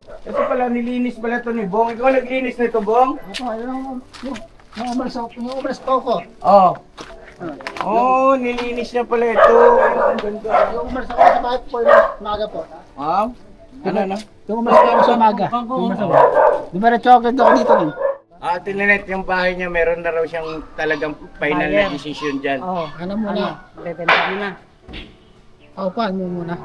Ito pala, nilinis pala ito ni Bong. Ikaw naglinis nito, Bong? Ako, yung umalis po ako. Oo. Oh, nilinis niya pala ito. Ang ganda. Yung umalis ako sa bahay po, yung umaga po. Ah? Ano? Yung umalis ako sa umaga. Yung umalis ako. Diretso ako dito rin. Ate Lynette, yung bahay niya, meron na raw siyang talagang final na decision dyan. Oo, ano muna? Bebenta mo na. Oo, paano mo muna?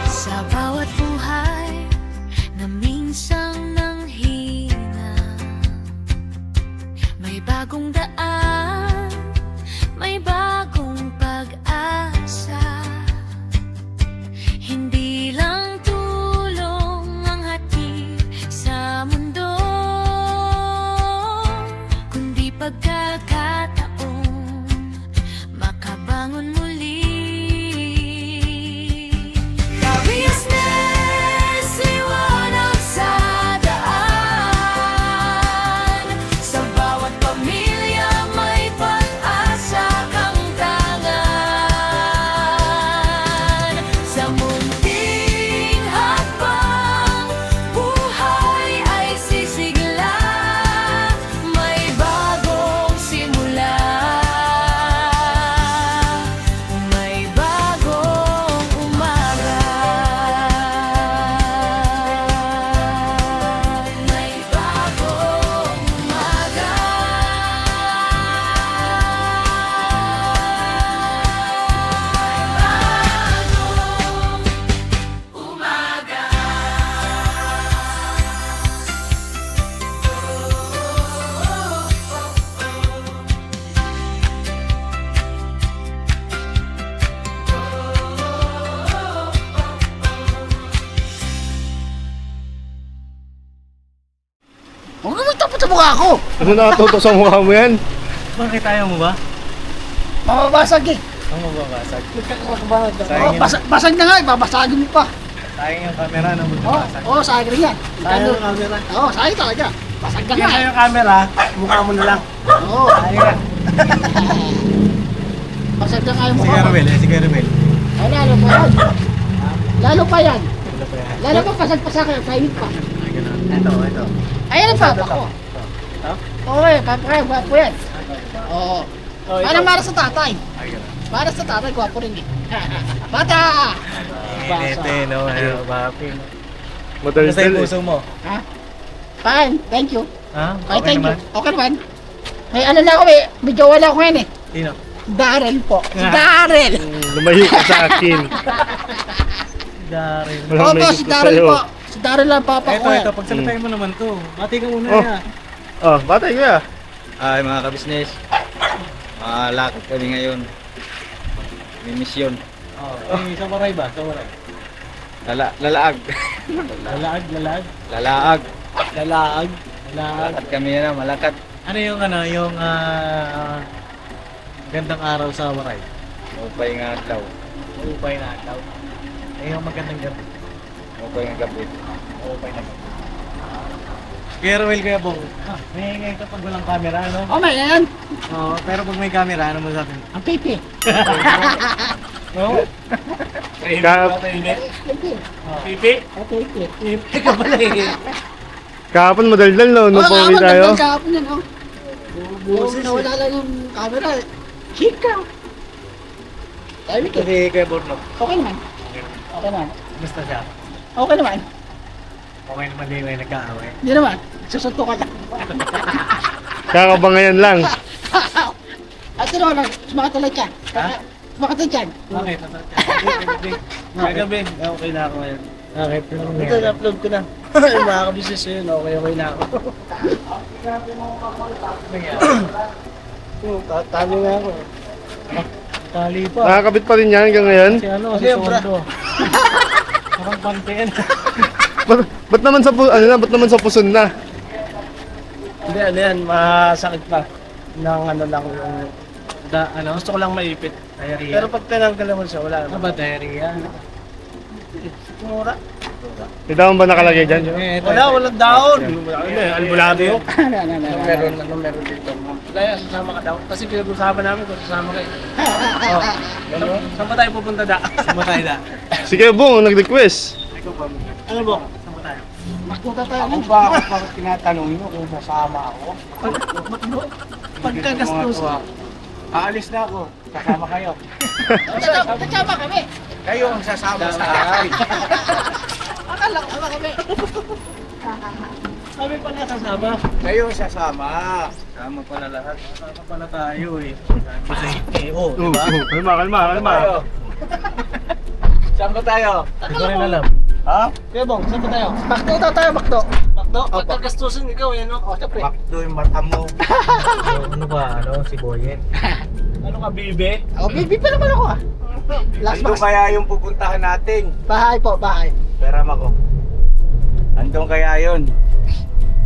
Sa bawat buhay na minsang nanghina, may bagong daan, may bagong pag-asa. Hindi lang tulong ang hatid sa mundo, kundi pagkakataon makabangon muli. Business, liwanag sa daan. Sa bawat pamilya may pag-asa kang tangan. Sa munting hakbang, buhay ay sisigla. May bagong simula. May bagong umaga. May bagong umaga. Bagong umaga. Huwag naman tapos sa mukha ko! Ano nakatutok sa mukha mo yan? Bakit ayaw mo ba? Mababasag eh! Ang mababasag. Oh, basag na nga eh, babasagin mo pa. Sayang yung camera na Oo, magbabasag. oh, sayang rin yan. Sayang yung camera. Oo, sayang talaga. Basag na nga Kaya eh. yung camera, mukha mo na lang. Oo. Sayang. Basag na nga yung Si mukha ko. Carmel, si Carmel. Oh, lalo pa yan. Lalo pa yan. Ano pa yan? Lalo pa pasag-pasag kayo, kainit pa. Ay, ganun. Ito. Ayan ang papa ko. Ito? Oo eh, papa kayo, gwapo yan. Oo. Oh, Parang para sa tatay. Ay, ganun. Para sa tatay, gwapo rin eh. Bata! Inete, no? Ano, bapi. Basta Madaldal yung eh. puso mo. Ha? Fine, thank you. Ha? Ay, Okay thank naman? you. Okay naman. May ano na ako eh, may jowa na ako ngayon eh. Sino? Daryl po. Si Daryl! Lumayo ka sa akin. Daryl. Walang Oo may po, gusto si Daryl sa'yo. po. Si Daryl ang papa ko yan. Ito, pagsalitain mo naman to. Mati ka muna Oh. na. Oh, batay ko ya. Ay mga kabisnes, lakad kami ngayon. May misyon. Oh, sa waray ba? Sa waray. Lalaag. Lalaag. Lalaag. Lalaag. Lalaag. Lakad kami na, malakad. Ano yung gandang araw sa waray? Upay nga daw. Upay na daw. Eh, yung magandang gabi. Upay nga gabi. Upay na gabi. Kuya Ruel, Kuya Bong, may ingay ka pag walang camera, ano? Oh, may yan. Oo, pero pag may camera, ano mo sa akin? Ang pipi. Oo. Ka- Pipi. Pipi? Ang pipi. Pipi ka pala eh. Kahapon madaldal no, nung pauwi kahapon, tayo. ganda kahapon yan, oh. Busi na wala lang yung camera. Chika. Tahimik eh. Kasi Kuya Bornok, Okay naman. Okay naman. basta siya. Okay naman. Okay naman din may nagkaaway. Hindi naman. Susuntukan lang. Kakabangayan lang. At ano lang, sumakatuloy dyan. Ha? Sumakatuloy dyan. Bakit? Kagabi, okay na ako ngayon. Bakit? Ito, na-upload ko na. Yung mga kabisnes yun, okay na ako. Tali na ako. Tali pa. Nakakabit pa rin yan hanggang ngayon. Si ano, si Sondo. Parang pantin. Ba't naman sa ba't naman sa puson na? Hindi, ano yan, masakit pa. Nang ano lang yung, gusto ko lang maipit. Diarrhea. Pero pag tinanggal mo siya, wala naman. Ba, diarrhea? Mura. May daon ba nakalagay dyan? Wala, walang daon. Albolado yun. Ano meron dito? Kaya, sasama ka daw. Kasi pinag-usapan namin kung sasama kayo. Oh. Saan ba tayo pupunta da? Saan ba tayo da? Sige, Bong, nag-request. Ano ba? Saan ba tayo? Magpunta tayo. Ako bakit tinatanong nyo kung sasama ako? Pagkagastos. Aalis na ako. Sasama kayo. Kasama kami. Kayo ang sasama sa akin. Akala ko kami. Sabi pa nga sasama. Kayo ang sasama. Sama pala lahat. Sasama pala tayo eh. Oo, Oh, diba? kalma. Tayo. Saan ba tayo? Hindi ko rin alam. Ha? Kaya bong, saan ba tayo? Bakto daw tayo, bakto. Bakto? Pagkagastusin ikaw yan, no? O, syempre. Bakto yung mata mo. Ano ba? Ano? Si Boyen? Ano ka, bibe? O, baby pa naman ako ah. Last Andun box. kaya yung pupuntahan natin. Bahay po, bahay. Pera ako. Andun kaya yun.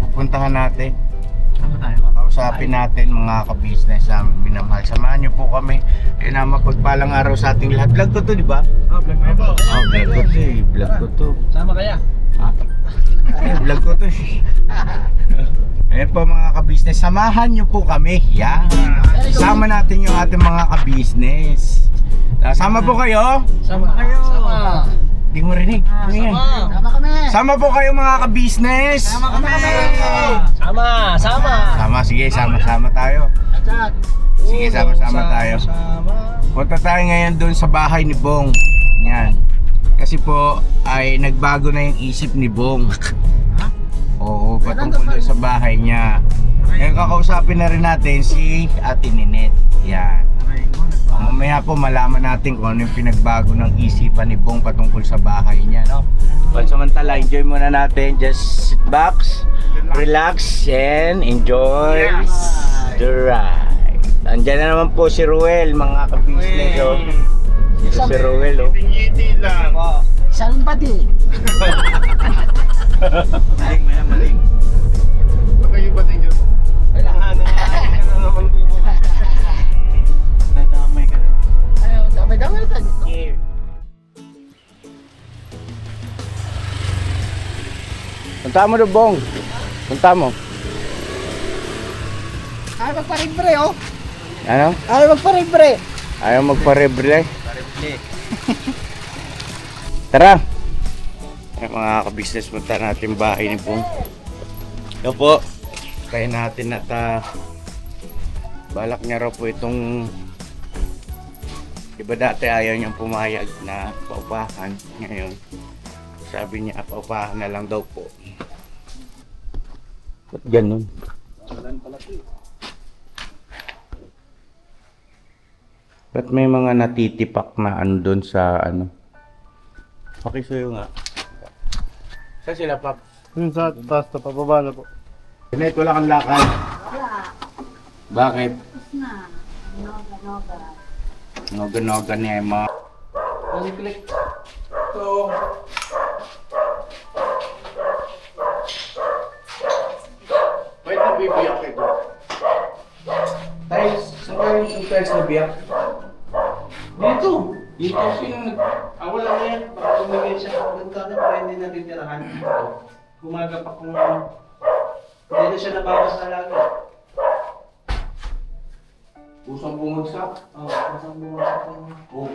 Pupuntahan natin. Saan ba tayo? Kausapin natin mga ka-business na minamahal. Samahan niyo po kami. Kaya na mapagpalang araw sa ating lahat. Vlog ko to, di ba? Oh, vlog mo po. Vlog ko to eh. Vlog ko to. Sama kaya? Vlog ko to eh. Ayan po mga ka-business. Samahan niyo po kami. Yan. Sama natin yung ating mga ka-business. Sama po kayo. Sama kayo. Sama. Di mo rinig. Ayan. Sama kami. Sama po kayo mga ka-business. Sama kami. Sama. Sama, sige, sama-sama tayo. Atat. Sige, sama-sama tayo. Sama. Punta tayo ngayon doon sa bahay ni Bong. Yan. Kasi po ay nagbago na yung isip ni Bong. Oo, patungkol doon sa bahay niya. Ngayon kakausapin na rin natin si Ate Ninette. Yan. Mamaya po malaman natin kung ano yung pinagbago ng isipan ni Bong patungkol sa bahay niya, no? Pansamantala, enjoy muna natin. Just sit back, relax, and enjoy the ride. Andyan na naman po si Ruel, mga ka-business, oh. Ito si Ruel, oh. Isang pati. Maling, maling. Kailangan na naman ko mo. Nadamay ka na. Ayun, damay-damay tayo. Punta mo doon, Bong. Punta mo. Ayaw magparibre, oh. Ano? Ayaw magparibre. Ayaw magpa-rebre. Tara! Ay, mga ka-business, punta natin bahay ni Bong. Ito po. Kaya natin at balak niya raw po itong diba dati ayaw niyang pumayag na paupahan. Ngayon, sabi niya paupahan na lang daw po. Ba't ganun? Ba't may mga natitipak na ano doon sa ano? Pakisuyo nga. Saan sila, Pap? Yun sa taas na, pababa na po. Jeanette, wala kang lakad. Bakit? Noga-noga ni Emma. Click. So, wait na bibiyak ito. Tiles, saan kayo yung tiles na biyak? Dito. Dito sino nag... Wala na yan. Baka tumigil siya ng bintana para hindi natitirahan. Gumaga pa kung... Hindi na siya nabawas talaga. Pusang bumagsak. Oo, pasang buwas ako.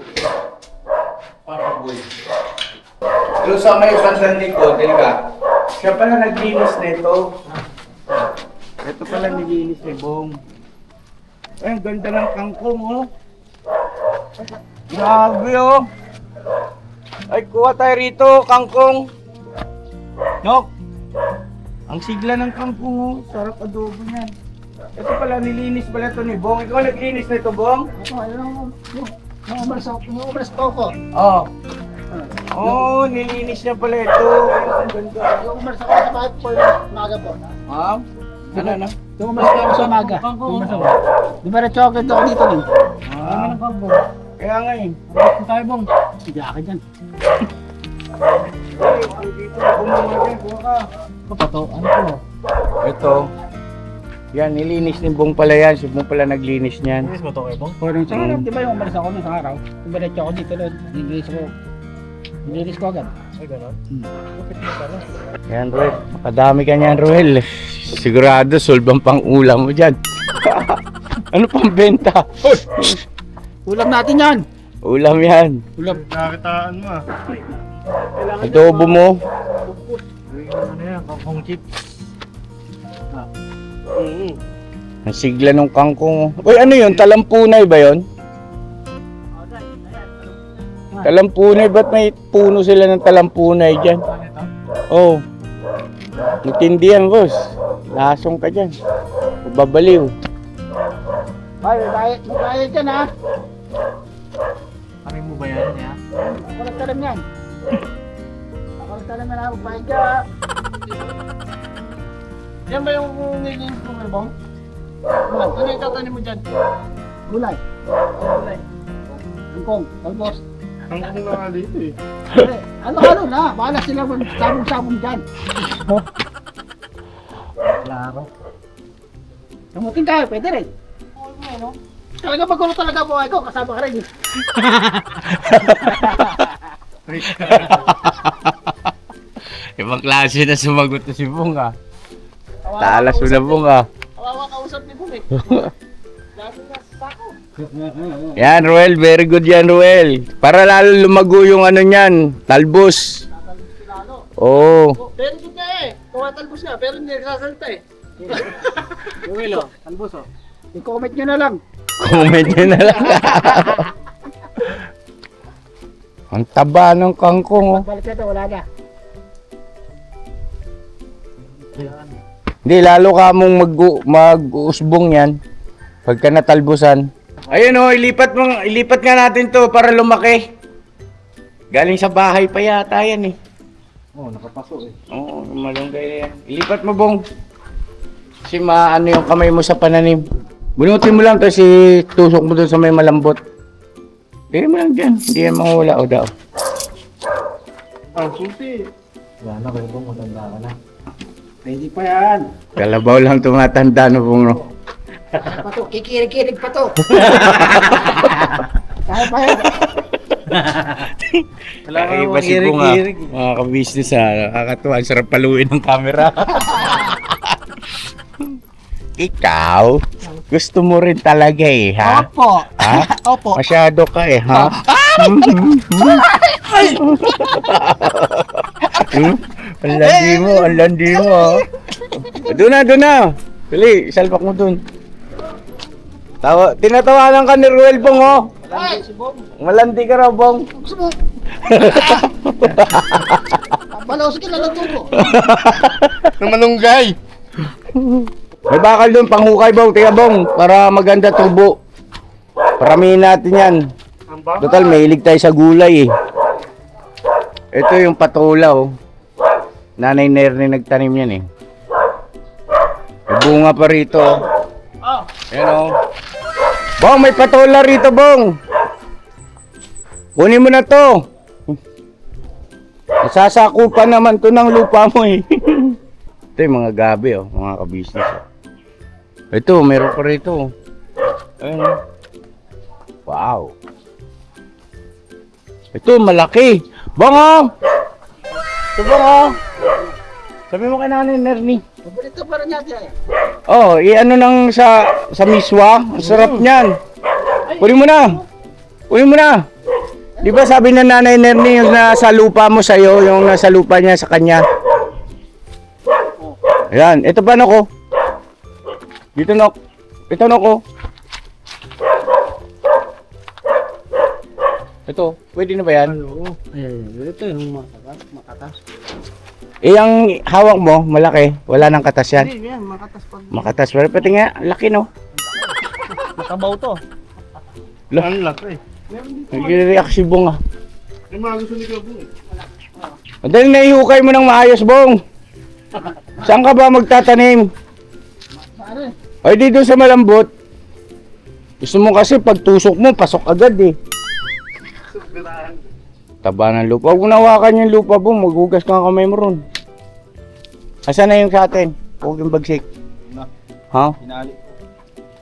Para boy. Doon sa may bandang likod, di ba? Siya pala naglinis na ito. Ito pala nilinis ni Bong. Ay, ang ganda ng kangkong, oh. Grabe, oh. Ay, kuha tayo rito, kangkong. Nok. Ang sigla ng kangkong, oh. Sarap adobo niyan. Ito pala, nilinis pala ito ni Bong. Ikaw naglinis na ito, Bong? Ako, ayun. Umalas pa ako. Oo. Oh, nilinis niya pala ito. Ang ganda. Umalas ako sa bahay po. Umaga po. Ha? Ano na? Umalas ako sa umaga. Umalas ako. Di ba na-chocolate ako dito rin? Ah, kaya nga eh. Bakit tayo bong? Sige akin dyan. Ay, dito na bumama dyan. Kuha ka. Papato, ano po? Ito. Yan, nilinis ni Bong pala yan. Si Bong pala naglinis niyan. Inis mo to kayo, Bong? Di ba yung umalas ako nung sa araw? Di ba na-chocolate dito rin? Nilinis ako. Nilinis ko agad. Yan, Ruel. Makadami ka niyan, Ruel. Sigurado, solve ang pang-ulam mo dyan. Ano pang benta? Ulam natin yan. Ulam yan. Ulam. Nakakitaan mo ah. Adobo mo. Ano yan, kangkong chip. Ang sigla ng kangkong. Uy, ano yun? Talampunay ba yun? Talampunay, ba't may puno sila ng talampunay dyan? Oh. Matindi yan, boss. Lasong ka dyan. Babaliw. Ay, may bayad dyan ha. Kami mo ba yan? Ya? Ako nagtalam yan. Ako nagtalam yan ha, magbayad ka ha. Yan ba yung nilinis mo, Bong? Ano yung tatanim mo dyan? Gulay. Gulay. Kangkong. Talbos. Ang ano na nga dito eh. Ano na. Bahala sila sabong-sabong dyan. Klaro. Kamutin ka, pwede rin. Talaga magulo talaga buhay ko, kasama ka rin. Ibang klase na sumagot na si Bong ah. Talas mo na Bong ah. Kawawa kausap ni Bum eh. Lagi na sa sako. Yan, Ruel. Very good yan, Ruel. Para lalo lumago yung ano niyan. Talbos. Oo. Oh, very good na eh. Tumatalbos nga, pero hindi nagsasalita eh. Uwilo, talbos oh. I-comment nyo na lang. Comment nyo na lang. Ang taba ng kangkong oh. Balik na ito, wala na. Hindi, lalo ka mong mag-uusbong yan. Pagka natalbusan. Ayun oh, ilipat nga natin to para lumaki. Galing sa bahay pa yata yan eh. Oh, nakapaso eh. Oo, malunggay yan. Ilipat mo Bong. Kasi maano yung kamay mo sa pananim. Bunutin mo lang to si tusok mo dun sa may malambot. Tignan mo lang dyan. Hindi yan mawala o daw. Ang susi. Yan na, Bong, matanda ka na. Pwede pa yan. Kalabaw lang tumatanda no Bong no. Kaya pa to, kikirig-kirig pa to. Kaya pa yan. Kakaiba si Bong ah. Mga ka-business ah. Nakakatuwa. Ang sarap paluin ng camera. Ikaw, gusto mo rin talaga eh, ha? Opo. Ha? Opo. Masyado ka eh, ha? Ang landi mo, ha? Doon na. Pili, isalpak mo doon. Tinatawanan ka ni Ruel Bong, oh. Ay, si Bong. Malandi ka raw, Bong. Gusto mo? Balaos ka na ng tubo. Namanunggay. May bakal doon, panghukay, Bong. Tiga, Bong, para maganda tubo. Paramihin natin yan. Total, mahilig tayo sa gulay, eh. Ito yung patola, oh. Nanay Nerne nagtanim yan, eh. May bunga pa rito, oh. Ayan, oh. Bong, may patola rito, Bong. Kunin mo na to. Nasasakupan naman to ng lupa mo, eh. Ito yung mga gabi, oh. Mga ka-business, oh. Ito, meron pa rito, oh. Ayan, oh. Wow. Ito, malaki. Bong, oh. Ito, Bong, oh. Sabi mo kay Nanay Nernie. Paborito pa rin natin eh. Oh, i-ano nang sa miswa. Ang sarap niyan. Kunin mo na. Kunin mo na. Di ba sabi na Nanay Nernie yung nasa lupa mo sa'yo, yung nasa lupa niya sa kanya. Ayan, ito pa ko. Dito Nok. Ito Nok. Ito, pwede na ba yan? Oo. Ito yung makatas. Eh, ang hawak mo, malaki. Wala nang katas yan. Hindi, yan, makatas pa. Makatas, pero pati nga, laki no. Nakabaw to. Ang laki. Nag-react si Bong ah. Yung mga gusto ni Gabo eh. Madaling naihukay mo ng maayos, Bong. Saan ka ba magtatanim? Pare. Ay, dito sa malambot. Gusto mo kasi pag tusok mo, pasok agad eh. Taba ng lupa. Huwag mo nawakan yung lupa, Bong. Maghugas ka ng kamay mo ron. Asan na yung sa atin? Huwag yung bagsik. Ha? Hinali.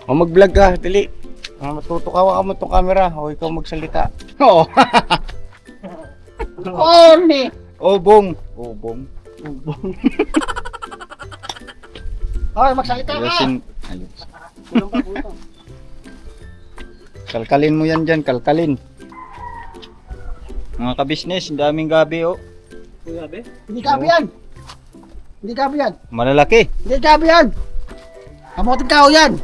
O mag-vlog ka, dali. Matutukawa ka mo itong camera. O ikaw magsalita. Oo. Oni! Obong. Obong. Hoy, magsalita ka! Ayusin. Kalkalin mo yan dyan, kalkalin. Mga kabisnes, daming gabi oh. Hindi gabi yan! Hindi gabi yan! Malalaki. Hindi gabi yan! Kamuting kao yan!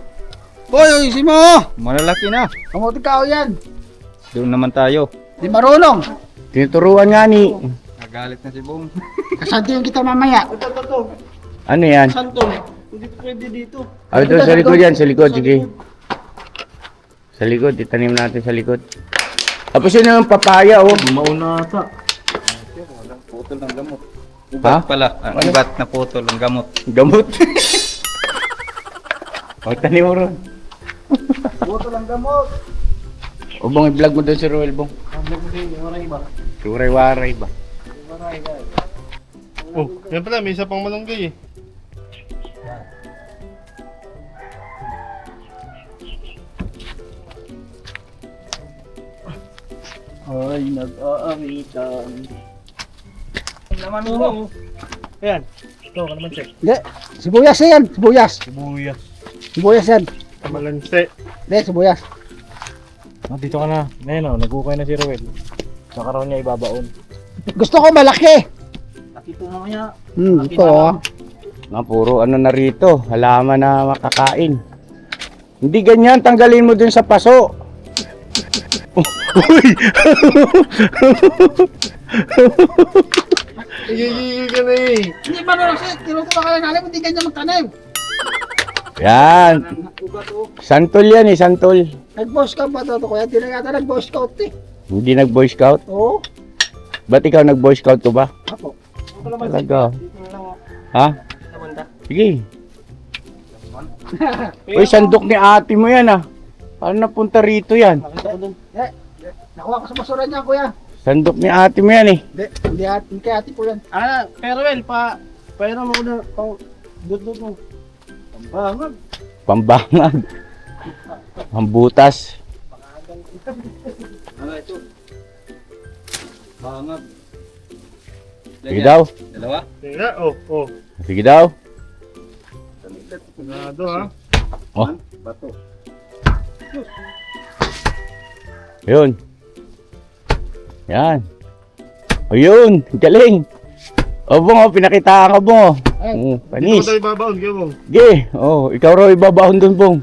Boy, ayusin mo! Malalaki na. Kamuting kao yan! Doon naman tayo. Di marunong! Tinuturuan nga ni... Nagalit na si Bong. Kasantiyon kita mamaya! Ano yan? Santol. Hindi pwede dito. Ay, doon sa likod yan, sa likod, sige. Sa likod, itanim natin sa likod. Tapos yun yung papaya, oh. Mauna ata. Putol ng gamot. Ha? Ubat pala. Ubat na putol ng gamot. Gamot. O, tanim mo ron. Buto lang gamot! O, bang i-vlog mo doon si Roel, bong. Si Waray-waray ba? Oh, yan pala, may isa pang malunggay eh. Ay, nag-aamitan. Naman mo. Ayan. Ito, ka naman check. Hindi! Sibuyas yan! Sibuyas! Sibuyas. Sibuyas yan! Malanse. Hindi, sibuyas. Dito ka na. Ngayon, nag-ukay na si Roel. Saka raw niya ibabaon. Gusto ko malaki! Nakita mo kaya. Ito oh. Nga, puro ano na rito. Halaman na makakain. Hindi ganyan, tanggalin mo dun sa paso. Uy! Igigigil ka na eh. Hindi ba naman siya? Tinutulak ka na namin, hindi ganyan magtanim. Yan. Santol yan eh, santol. Nag-boy scout ba ito? Kuya, di na yata nag-boy scout eh. Hindi nag-boy scout? Oo. Ba't ikaw nag-boy scout ko ba? Ako. Talaga. Ha? Sige. Uy, sandok ni ate mo yan ah. Paano napunta rito yan? Nakuha ko sa basura niya, kuya. Sandok ni ate mo yan eh. Hindi kay ate po yan. Pero well, pairam mo na. Dudod mo. Bangag. Pambangag. Pambutas. Ano ito? Bangag. Sige daw. Dalawa? Sige, oh. Sige daw. Ganado ha. Oh. Bato. Yun. Yan. Ayun. Galing. O bong, oh, pinakitaan ka bong. Oh, Dito panis. ko tayo babaon, kaya mo. Sige. Oh, ikaw raw ibabahon dun bong.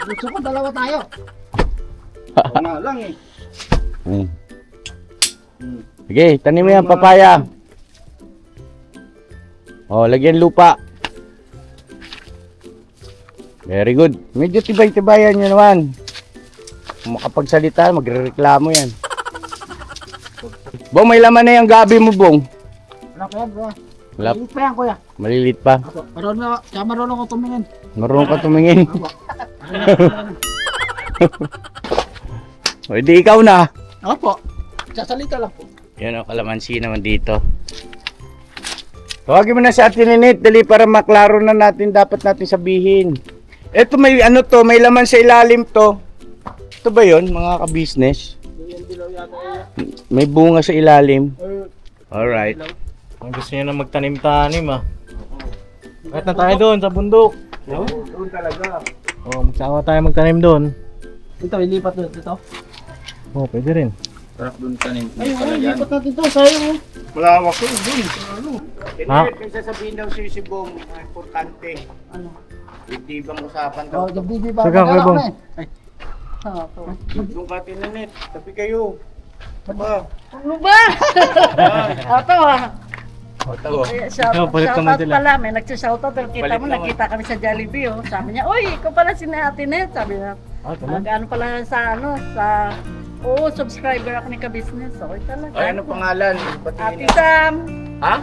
Gusto ko, dalawa tayo. Nga lang eh. Hmm. Sige, tanim mo yan, papaya. Oh, lagyan lupa. Very good. Medyo tibay-tibayan nyo naman. Kung makapagsalita, magre-reklamo yan. Bong, may laman na yung gabi mo, Bong. Wala pa yan, kuya. Wala, Maliit pa yan, kuya. malilit pa. Ako, marunong ko tumingin. Marunong ka tumingin. O, di ikaw na. Ako po. Sasalita lang po. Yan o, kalamansi naman dito. Tawagin mo na si Ate Ninit, dali para maklaro na natin, dapat natin sabihin. Ito may ano to, may laman sa ilalim to. Ito ba yun, mga ka-business? May bunga sa ilalim. Alright. Ang gusto niya na magtanim-tanim ah. Kahit na tayo doon sa bundok. Doon talaga. Oh, magsama tayo magtanim doon. Ito, ilipat doon dito. Oh, pwede rin. Sarap dun tanim. Ilipat natin ito, sayang. Malawak ko, dun. Ano? Ha? May sasabihin daw si Bong, importante. Ano? Ibang usapan daw. Oh, nagbibi ba? Sige, kuya Bong. Ay. Ako. Doon ka Ninit, tabi kayo. Taba. Ano ba? Ato ah. O, tago. Palit naman Shoutout sila. pala, may nagsa-shoutout. Pero kita Palit mo, naman. nakita kami sa Jollibee oh. Sabi niya, uy, ikaw pala si Ate Net. Sabi niya, ano pala sa subscriber ako ni Ka-Business. Okay talaga. Ay, ano pangalan? Ate Patingin na. Sam. Ha?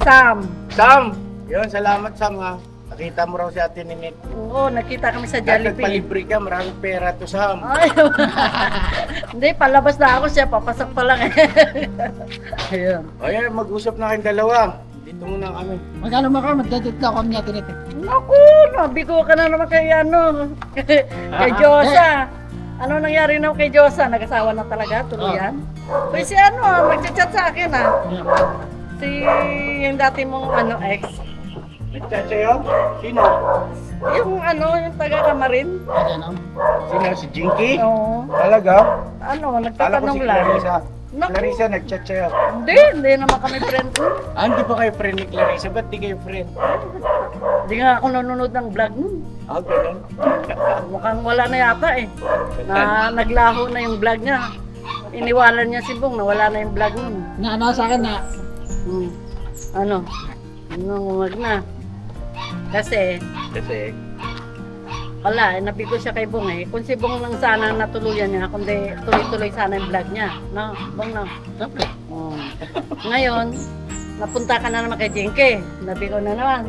Sam. Sam! Yun, salamat Sam ha. Nakita mo raw si Ate Ninit. Oo, nakita kami sa At Jollibee. nagpalibre ka, maraming pera to Sam. Ay, hindi, palabas na ako siya. Papasok pa lang eh. Ayun. Ayan, mag-usap na kayong dalawa. Dito muna kami. Magkano mo ka? Magdadit na ako niya tinit. Naku, nabigo ka na naman kay kay Diyosa. Ano nangyari na kay Diyosa? Nag-asawa na talaga, tuluyan? Uy, si ano, nagchat-chat sa akin Si yung dati mong ex. Nagchat sa'yo? Sino? Yung yung taga-Kamarin. Sino? Si Jinky? Oo. Talaga? Ano, Kala ko nagtatanong si lang. Clarissa. Naku. Clarissa, nagchat sa'yo. Hindi naman kami friend. Hindi pa kayo friend ni Clarissa? Ba't di kayo friend? Hindi nga ako nanonood ng vlog nun. Ganun. Mukhang wala na yata Na naglaho na yung vlog niya. Iniwalan niya si Bong, nawala na yung vlog nun. Na sa akin na. Ano? Wag na. Kasi, wala, nabigo siya kay Bong Kung si Bong lang sana natuluyan niya, kundi tuloy-tuloy sana yung vlog niya. No? Bong, no? Siyempre. Ngayon, napunta ka na naman kay Jinky. Nabigo na naman.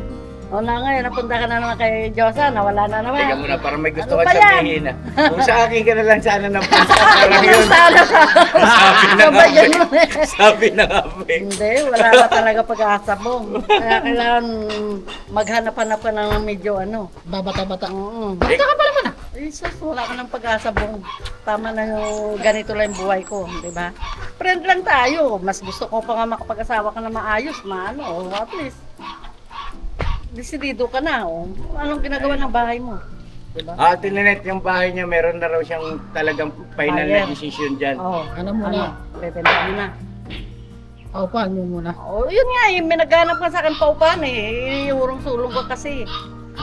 Ngayon, napunta ka na naman kay Josa, nawala na naman. Teka muna, parang may gusto Ano ka ba yan? sabihin Kung sa akin ka na lang sana napunta, parang yun. Sana ka. Sabi na Ano nga ba ba yan? Sabi na nga ba Hindi, wala na talaga pag-asa Bong. Kaya kailangan maghanap-hanap ka ng medyo Babata-bata. Basta ka pa naman sus, wala ka ng pag-asa Bong. Tama na yung ganito lang yung buhay ko, di ba? Friend lang tayo. Mas gusto ko pa nga makapag-asawa ka na maayos, at least. Desidido ka na, Anong ginagawa ng bahay mo? Diba? Tininet yung bahay niya, meron na raw siyang talagang final na Buyer. decision dyan. Ano muna? Bebenta mo na. Paupahan mo muna. Yun nga, may naghanap ka sa akin paupahan Iurong-sulong ka kasi.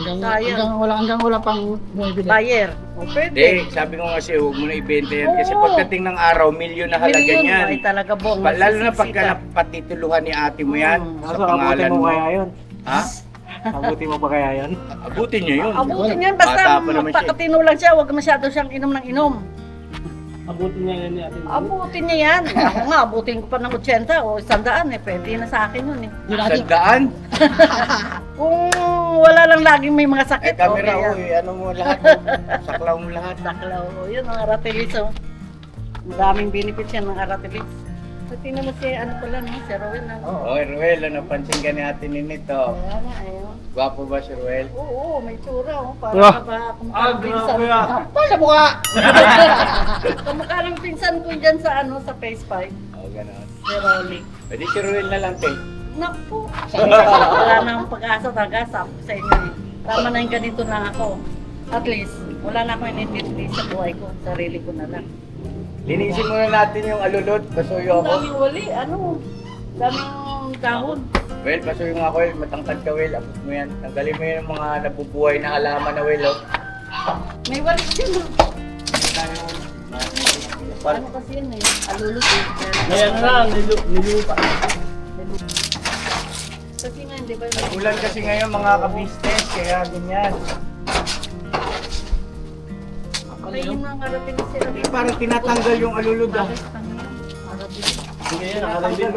Sayang. Hanggang wala pang bumibili. Buyer. Pwede. Sabi ko kasi huwag mo na ibenta yan kasi pagdating ng araw, milyon na halaga Milyon, niyan. ay talaga Bong. Lalo na Masisisi pagka ka. napatituluhan ni ate mo yan sa Kaso pangalan mo. yun? Ha? Abuti mo ba kaya yun? Abutin niya yun. Abutin yan, basta Bata pa naman siya. magpakatino lang siya, huwag masyado siyang inom ng inom. Abuti niya yun natin. Abutin niya yan. Ako nga, abutin ko pa ng 80 o 100 pwede na sa akin yun Sandaan? Kung wala lang laging may mga sakit, Camera, okay yan. ano mo lahat. Saklaw mo lahat. Saklaw, yun ang aratilis Madaming benefits yan ng aratilis. So, tingnan mo si pala si Rowel Ruel, napansin ka ni ate Ninito. Kaya nga, ayun. Gwapo ba si Ruel? Oo, may tsura Para ba kumukha ng pinsan. Kapal sa mukha! Kamukha ng pinsan ko dyan sa sa Face 5. Ganon. Si Rolly. Pwede si Ruel na lang, te. Naku, wala na akong pag-asa talaga sa inyo Tama na yung ganito na ako. At least, wala na akong inintindi sa buhay ko. Sarili ko na lang. Linisin muna natin yung alulot. Pasuyo Ang ako. daming wali, daming dahon. Well, pasuyo nga ako, Well. Matangkad ka, Well. Abot mo yan. Tanggalin mo yung mga nabubuhay na halaman na, Well. May walis yun Ano kasi yun alulot Ayan lang, nilupa. Kasi nga, di ba? Ulan kasi ngayon mga ka-business, kaya ganyan. Kaya yung mga karating sila. Parang tinatanggal yung alulod, ah. Hindi yan, nakarambin.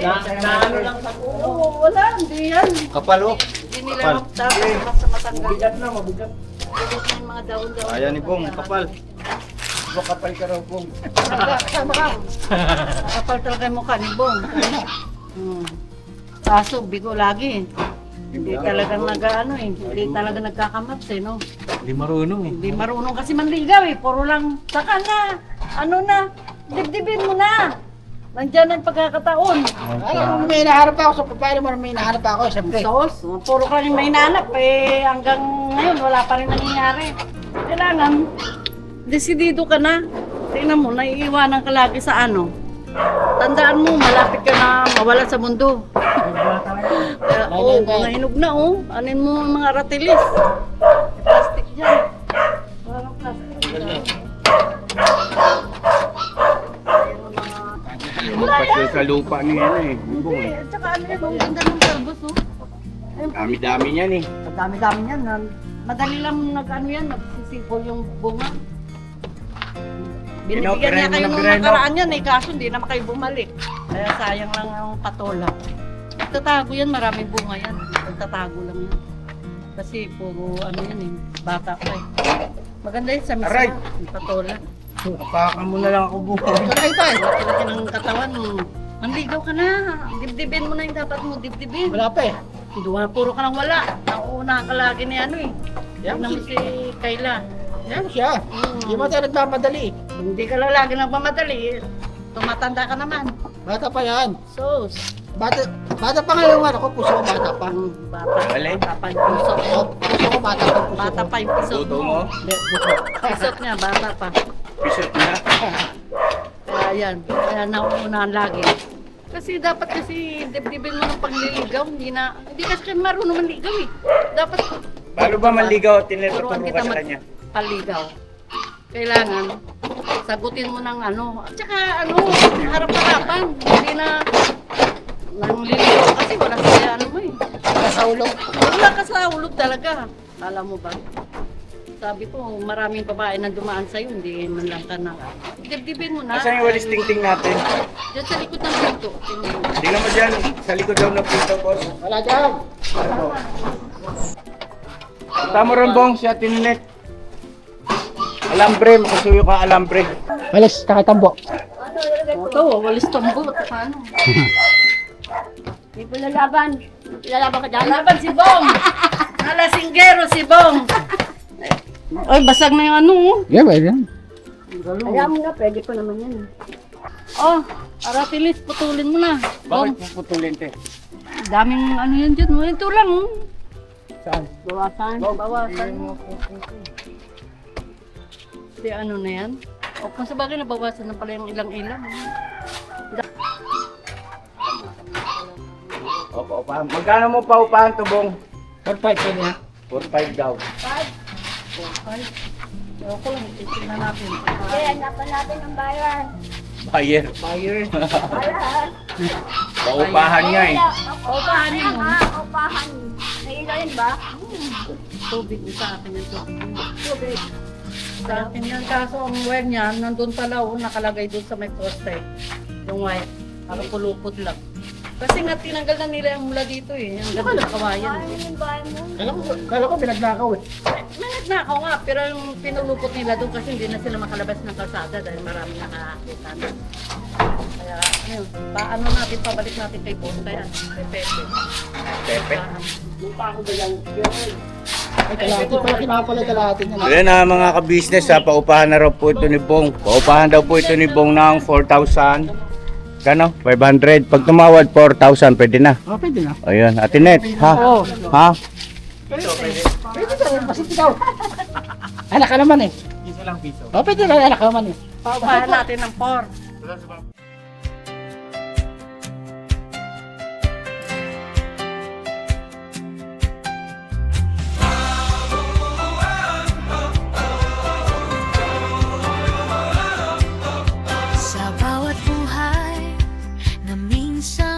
Na ano lang sa Oo, wala, hindi yan. Kapal oh. Hindi nila dapat basta matanggal. Mabigat na, mabigat. Tapos may mga daon-daon. Ayan ni Bong, kapal. Diba kapal ka raw, Bong? Sama ka. Kapal talaga yung mukha ni Bong. Kaso, bigo lagi. Hindi talaga hindi talaga nagkakamats no? Hindi marunong Hindi marunong kasi manligaw puro lang, saka na, dibdibin mo na. Nandiyan ang pagkakataon. May hinahanap ako. Paano mo may hinahanap ako? Siyempre. Sos, puro ka rin may nanap hanggang ngayon wala pa rin nangyayari. Kailangan, desidido ka na. Tingnan mo, naiiwanan ka lagi sa Tandaan mo, malapit ka na mawala sa mundo. Nahinog na Anin mo ang mga ratilis. Plastic dyan. Parang plastic. Pasoy sa lupa niya Hindi, at saka ang ganda ng tarbos Dami-dami niyan eh. Ang dami-dami yan. Madali lang nagsisipol yung bunga. Binibigyan niya kayo nung nakaraan yan kaso hindi naman kayo bumalik. Kaya sayang lang ang patola. Nagtatago yan, maraming bunga yan. Nagtatago lang yan. Kasi puro bata pa Maganda yun sa misa, Aray! yung patola. Apakan mo na lang ako, Bong. Sakay pa Laki ng katawan manligaw ka na. Dibdibin mo na yung dapat mo dibdibin. Wala pa Puro ka nang wala. Nauuna ka lagi ni Yan Tignan mo si Kayla. Yan siya. Hindi mo tayo nagmamadali. Hindi ka lang lagi nagmamadali. Tumatanda ka naman. Bata pa yan. Sus. Bata pa ngayon ano ko, puso ko bata pa. Alin? Bata pa yung puso ko. Puso ko bata pa. Puso Bata ko. pa yung puso Luto mo. mo? Hindi, puso. Pisot niya, bata pa. Pisot na. Kaya yan, kaya nauunahan lagi. Kasi dapat kasi dibdibin mo ng pagliligaw, hindi kasi marunong manligaw eh. Dapat Paano ba manligaw? turuan Tinuturo kita ka sa kanya. paligaw. Kailangan sagutin mo ng ano. At saka ano, harap-harapan. Hindi na nangliligaw kasi wala siya ano mo eh. Kasaulog. Wala ka sa ulog talaga. Alam mo ba? Sabi ko, maraming babae na dumaan sa'yo, hindi man lang ka na. Dibdibin mo na. Asan yung walis tingting natin? Diyan sa likod ng pinto. Tingnan mo. Tingnan mo dyan, sa likod daw ng pinto, boss. Wala dyan. Tama ron, Bong, si Ate Ninette. Alambre, makasuyo ka alambre. Walis, kakatambo. Ito, walis tombo. Paano? May lalaban. Lalaban ka dyan? Laban si Bong! Nalasinggero si Bong! Ay, basag na yung ano. Yeah, pwede yan. Alam mo na, pwede ko naman yan. Oh, aratilis, putulin mo na. Bong, Bakit puputulin, te? daming ano yan dyan. Ito lang. Oh. Saan? Bawasan. Bawasan mo. Di ano na yan? O kung sa bagay nabawasan na pala yung ilang-ilang. Opo, upahan. Magkano mo pa upahan to, Bong? 4-5 pwede na. 4-5 daw. Ay, ako lang, itignan natin. Kaya hanapan natin ang bayan. Buyer. Buyer. Bayan. Paupahan nga eh. Upahan yan ha. Upahan. Nahilo yun ba? Tubig din sa akin ito. Tubig. Sa akin yan, kaso ang wire niya, nandun pala, nakalagay doon sa may poste. Yung wire, para pulupod lang. Kasi nga tinanggal na nila yung mula dito eh, yung ganda sa kawayan. Bayan yung bayan mo. Kala ko pinagnakaw eh. May nagnakaw nga, pero yung pinulupot nila doon kasi hindi na sila makalabas ng kalsada dahil marami nakakita na. Kaya, ayun, paano natin, pabalik natin kay Bon, kaya kay Pepe. Pepe. Ay, kalahati pala kinakapala kalahati niya. Ayan na mga ka-business, paupahan na raw po ito ni Bong. Paupahan daw po ito ni Bong ng 4,000. Kano? 500. Pag tumawad, 4,000. Pwede na. Oh, pwede na. Ayun, Ate Net. Ha? Ha? Pwede na, basit ikaw. Anak ka naman eh. Isa lang piso. Oh, pwede na, anak ka naman eh. Paupahan natin ng 4. Sa bawat buhay na minsan